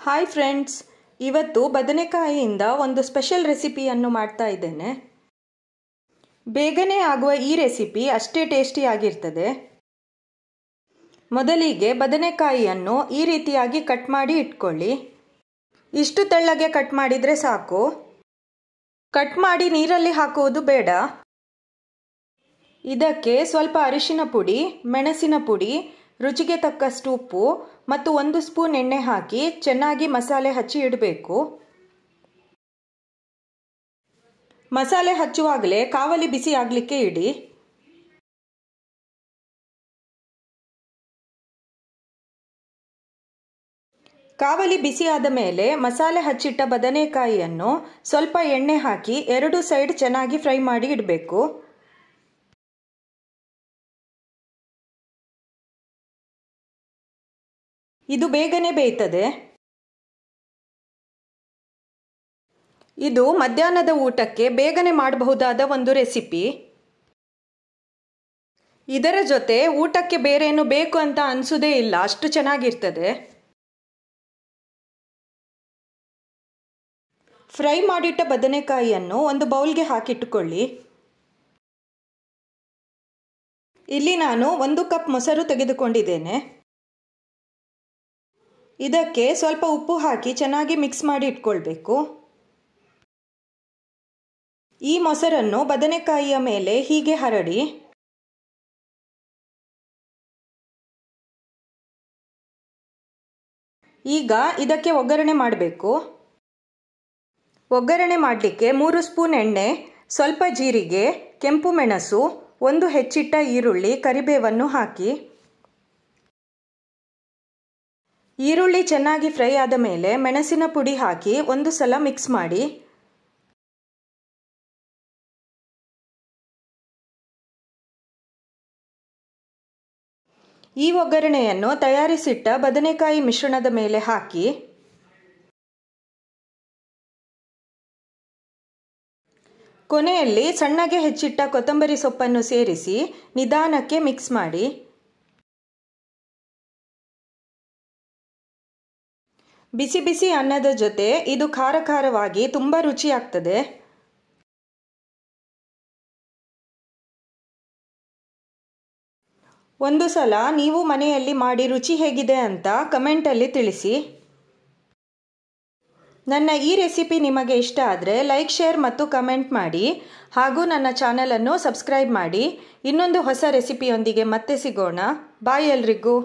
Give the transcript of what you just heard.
Hi friends, ಇವತ್ತು ಬದನೆಕಾಯಿಯಿಂದ ಒಂದು special ರೆಸಿಪಿಯನ್ನು ಮಾಡ್ತಾ ಇದ್ದೇನೆ. ಬೇಗನೆ ಆಗುವ ಈ ರೆಸಿಪಿ ಅಷ್ಟೇ ಟೇಸ್ಟಿಯಾಗಿರ್ತದೆ. ಮೊದಲಿಗೆ ಬದನೆಕಾಯಿಯನ್ನು ಈ ರೀತಿಯಾಗಿ ಕಟ್ ಮಾಡಿ ಇಟ್ಕೊಳ್ಳಿ. ಇಷ್ಟು ತೆಳ್ಳಗೆ ಕಟ್ ಮಾಡಿದರೆ ಸಾಕು. ಕಟ್ ಮಾಡಿ ನೀರಲ್ಲಿ ಹಾಕುವುದು ಬೇಡ. ಇದಕ್ಕೆ ಸ್ವಲ್ಪ ಅರಿಶಿನ ಪುಡಿ, ಮೆಣಸಿನ ಪುಡಿ, ರುಚಿಗೆ ತಕ್ಕಷ್ಟು ಉಪ್ಪು ಮತ್ತು 1 ಸ್ಪೂನ್ ಎಣ್ಣೆ ಹಾಕಿ ಚೆನ್ನಾಗಿ ಮಸಾಲೆ ಹಚ್ಚಿ ಇಡಬೇಕು. ಮಸಾಲೆ ಹಚ್ಚುವಾಗಲೇ ಕಾವಲಿ ಬಿಸಿ ಆಗಲಿಕ್ಕೆ ಇಡಿ. ಕಾವಲಿ ಬಿಸಿಯಾದ ಮೇಲೆ ಮಸಾಲೆ ಹಚ್ಚಿಟ್ಟ ಬದನೆಕಾಯಿಯನ್ನು ಸ್ವಲ್ಪ ಎಣ್ಣೆ ಹಾಕಿ 2 ಸೈಡ್ ಚೆನ್ನಾಗಿ ಫ್ರೈ ಮಾಡಿ ಇಡಬೇಕು. ಇದು ಬೇಗನೆ ಬೇಯ್ತದೆ. ಇದು ಮಧ್ಯಾಹ್ನದ ಊಟಕ್ಕೆ ಬೇಗನೆ ಮಾಡಬಹುದಾದ ಒಂದು ರೆಸಿಪಿ. ಇದರ ಜೊತೆ ಊಟಕ್ಕೆ ಬೇರೇನು ಬೇಕು ಅಂತ ಅನಿಸೋದೇ ಇಲ್ಲ, ಅಷ್ಟು ಚೆನ್ನಾಗಿರ್ತದೆ. ಫ್ರೈ ಮಾಡಿಟ್ಟ ಬದನೆಕಾಯಿಯನ್ನು ಒಂದು ಬೌಲ್ಗೆ ಹಾಕಿಟ್ಟುಕೊಳ್ಳಿ. ಇಲ್ಲಿ ನಾನು 1 ಕಪ್ ಮೊಸರು ತೆಗೆದುಕೊಂಡಿದ್ದೇನೆ. ಇದಕ್ಕೆ ಸ್ವಲ್ಪ ಉಪ್ಪು ಹಾಕಿ ಚೆನ್ನಾಗಿ ಮಿಕ್ಸ್ ಮಾಡಿ ಇಟ್ಕೊಳ್ಬೇಕು. ಈ ಮೊಸರನ್ನು ಬದನೆಕಾಯಿಯ ಮೇಲೆ ಹೀಗೆ ಹರಡಿ. ಈಗ ಇದಕ್ಕೆ ಒಗ್ಗರಣೆ ಮಾಡಬೇಕು. ಒಗ್ಗರಣೆ ಮಾಡಲಿಕ್ಕೆ 3 ಸ್ಪೂನ್ ಎಣ್ಣೆ, ಸ್ವಲ್ಪ ಜೀರಿಗೆ, ಕೆಂಪು ಮೆಣಸು, 1 ಹೆಚ್ಚಿಟ್ಟ ಈರುಳ್ಳಿ, ಕರಿಬೇವನ್ನು ಹಾಕಿ. ಈರುಳ್ಳಿ ಚೆನ್ನಾಗಿ ಫ್ರೈ ಆದ ಮೇಲೆ ಮೆಣಸಿನ ಪುಡಿ ಹಾಕಿ 1 ಸಲ ಮಿಕ್ಸ್ ಮಾಡಿ. ಈ ಒಗ್ಗರಣೆಯನ್ನು ತಯಾರಿಸಿಟ್ಟ ಬದನೆಕಾಯಿ ಮಿಶ್ರಣದ ಮೇಲೆ ಹಾಕಿ. ಕೊನೆಯಲ್ಲಿ ಸಣ್ಣಗೆ ಹೆಚ್ಚಿಟ್ಟ ಕೊತ್ತಂಬರಿ ಸೊಪ್ಪನ್ನು ಸೇರಿಸಿ ನಿಧಾನಕ್ಕೆ ಮಿಕ್ಸ್ ಮಾಡಿ. ಬಿಸಿ ಬಿಸಿ ಅನ್ನದ ಜೊತೆ ಇದು ಖಾರ ಖಾರವಾಗಿ ತುಂಬ ರುಚಿಯಾಗ್ತದೆ. ಒಂದು ಸಲ ನೀವು ಮನೆಯಲ್ಲಿ ಮಾಡಿ ರುಚಿ ಹೇಗಿದೆ ಅಂತ ಕಮೆಂಟಲ್ಲಿ ತಿಳಿಸಿ. ನನ್ನ ಈ ರೆಸಿಪಿ ನಿಮಗೆ ಇಷ್ಟ ಆದರೆ ಲೈಕ್, ಶೇರ್ ಮತ್ತು ಕಮೆಂಟ್ ಮಾಡಿ. ಹಾಗೂ ನನ್ನ ಚಾನಲನ್ನು ಸಬ್ಸ್ಕ್ರೈಬ್ ಮಾಡಿ. ಇನ್ನೊಂದು ಹೊಸ ರೆಸಿಪಿಯೊಂದಿಗೆ ಮತ್ತೆ ಸಿಗೋಣ. ಬಾಯ್ ಎಲ್ರಿಗೂ.